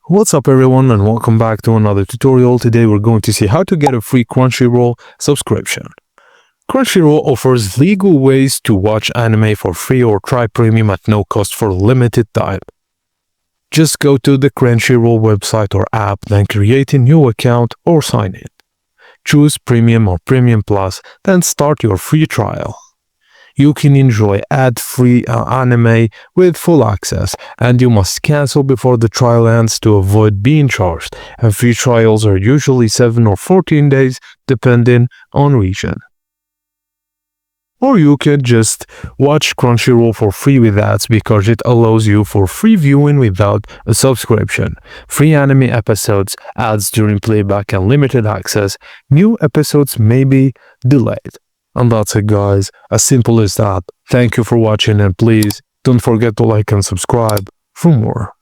What's up everyone and welcome back to another tutorial. Today we're going to see how to get a free Crunchyroll subscription. Crunchyroll offers legal ways to watch anime for free or try premium at no cost for a limited time. Just go to the Crunchyroll website or app, then create a new account or sign in. Choose Premium or Premium Plus, then start your free trial. You can enjoy ad-free anime with full access, and you must cancel before the trial ends to avoid being charged. And free trials are usually 7 or 14 days depending on region. Or you can just watch Crunchyroll for free with ads because it allows you for free viewing without a subscription. Free anime episodes, ads during playback, and limited access. New episodes may be delayed. And that's it guys, as simple as that. Thank you for watching and please don't forget to like and subscribe for more.